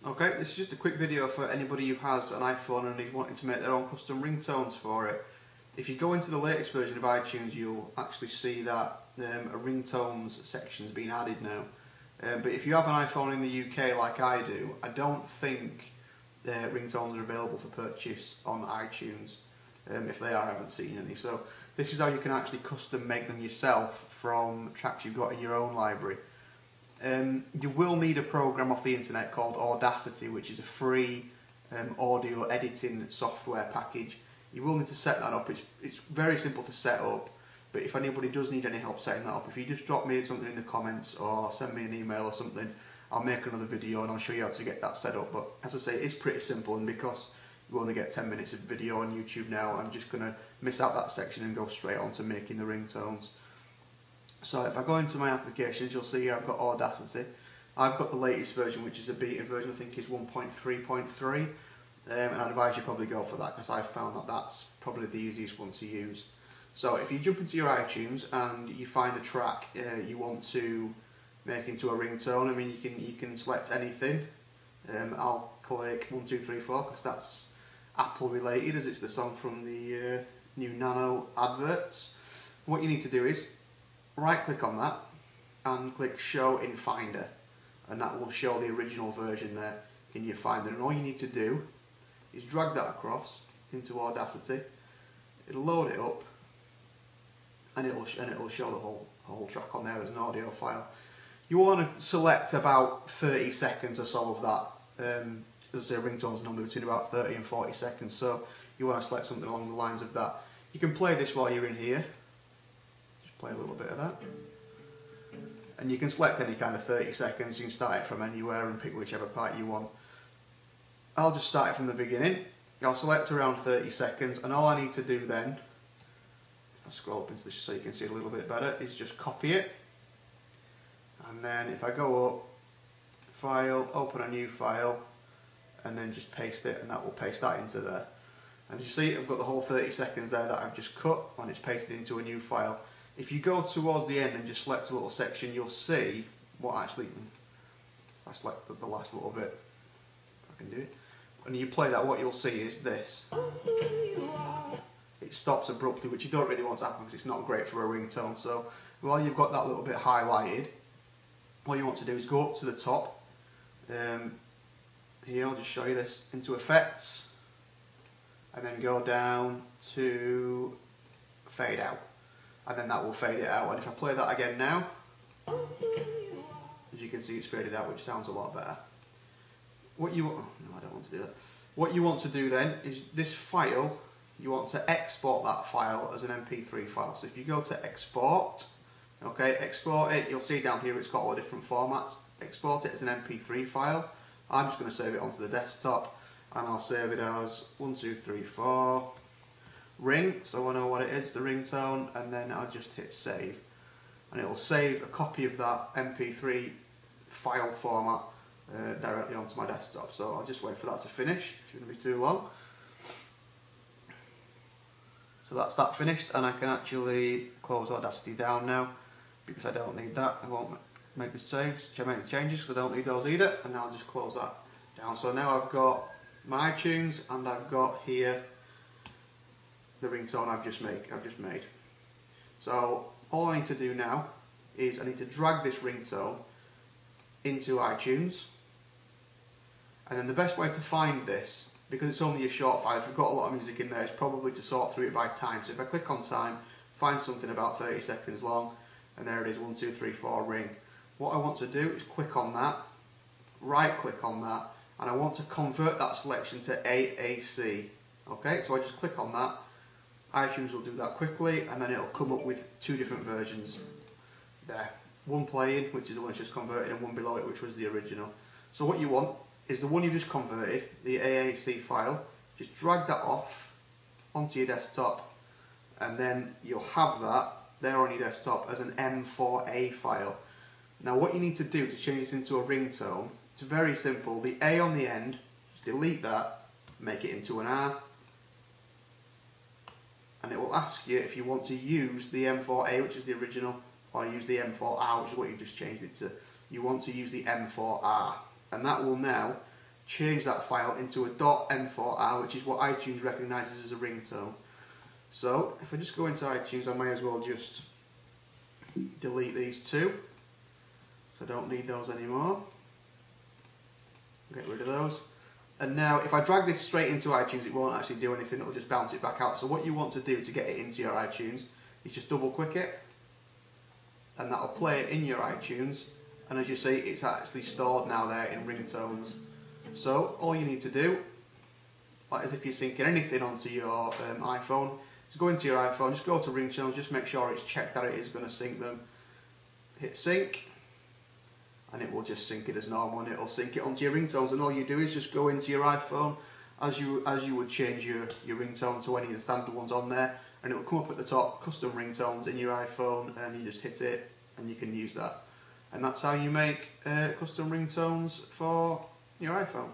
Okay, this is just a quick video for anybody who has an iPhone and is wanting to make their own custom ringtones for it. If you go into the latest version of iTunes, you'll actually see that a ringtones section has been added now. But if you have an iPhone in the UK like I do, I don't think ringtones are available for purchase on iTunes. If they are, I haven't seen any. So this is how you can actually custom make them yourself from tracks you've got in your own library. You will need a program off the internet called Audacity, which is a free audio editing software package. You will need to set that up. It's very simple to set up, but if anybody does need any help setting that up, if you just drop me something in the comments or send me an email or something, I'll make another video and I'll show you how to get that set up. But as I say, it's pretty simple, and because you only get 10 minutes of video on YouTube now, I'm just going to miss out that section and go straight on to making the ringtones. So if I go into my applications, you'll see here I've got Audacity. I've got the latest version, which is a beta version, I think is 1.3.3, and I'd advise you probably go for that because I've found that that's probably the easiest one to use. So if you jump into your iTunes and you find the track you want to make into a ringtone, I mean you can select anything. I'll click 1, 2, 3, 4 because that's Apple related, as it's the song from the new Nano adverts. What you need to do is right click on that and click show in Finder, and that will show the original version there in your Finder, and all you need to do is drag that across into Audacity. It'll load it up and it'll show the whole track on there as an audio file. You want to select about 30 seconds or so of that. As I say, ringtones are normally between about 30 and 40 seconds, so you want to select something along the lines of that. You can play this while you're in here. Play a little bit of that, and you can select any kind of 30 seconds. You can start it from anywhere and pick whichever part you want. I'll just start it from the beginning. I'll select around 30 seconds, and all I need to do then, if I scroll up into this so you can see it a little bit better, is just copy it, and then if I go up, file, open a new file, and then just paste it, and that will paste that into there. And you see I've got the whole 30 seconds there that I've just cut when it's pasted into a new file. If you go towards the end and just select a little section, you'll see what actually, if I select the last little bit, if I can do it, when you play that, what you'll see is this. It stops abruptly, which you don't really want to happen because it's not great for a ringtone. So while you've got that little bit highlighted, all you want to do is go up to the top. Here, I'll just show you this, into Effects, and then go down to Fade Out. And then that will fade it out, and if I play that again now, as you can see it's faded out, which sounds a lot better. What you want, no, I don't want to do that. What you want to do then is this file, you want to export that file as an MP3 file. So if you go to export, okay, export it, you'll see down here it's got all the different formats. Export it as an MP3 file. I'm just going to save it onto the desktop, and I'll save it as 1, 2, 3, 4. Ring, so I know what it is, the ringtone, and then I'll just hit save, and it'll save a copy of that MP3 file format directly onto my desktop. So I'll just wait for that to finish, it shouldn't be too long. So that's that finished, and I can actually close Audacity down now because I don't need that. I won't make the changes because I don't need those either, and I'll just close that down. So now I've got my iTunes, and I've got here the ringtone I've just made. So all I need to do now is I need to drag this ringtone into iTunes, and then the best way to find this, because it's only a short file, if you've got a lot of music in there, is probably to sort through it by time. So if I click on time, find something about 30 seconds long, and there it is, 1, 2, 3, 4 ring. What I want to do is click on that, right click on that, and I want to convert that selection to AAC. Okay, so I just click on that. iTunes will do that quickly, and then it'll come up with 2 different versions there. One playing, which is the one that's just converted, and one below it, which was the original. So what you want is the one you've just converted, the AAC file. Just drag that off onto your desktop, and then you'll have that there on your desktop as an M4A file. Now what you need to do to change this into a ringtone, it's very simple. The A on the end, just delete that, make it into an R, and it will ask you if you want to use the M4A, which is the original, or use the M4R, which is what you've just changed it to. You want to use the M4R, and that will now change that file into a .m4r, which is what iTunes recognises as a ringtone. So if I just go into iTunes, I may as well just delete these two, so I don't need those anymore. Get rid of those. And now if I drag this straight into iTunes, it won't actually do anything, it'll just bounce it back out. So what you want to do to get it into your iTunes is just double click it, and that'll play it in your iTunes, and as you see, it's actually stored now there in ringtones. So all you need to do, like as if you're syncing anything onto your iPhone, is go into your iPhone, just go to ringtones, just make sure it's checked that it is going to sync them. Hit sync, and it will just sync it as normal, and it'll sync it onto your ringtones. And all you do is just go into your iPhone as you would change your ringtone to any of the standard ones on there, and it'll come up at the top, custom ringtones in your iPhone, and you just hit it and you can use that. And that's how you make custom ringtones for your iPhone.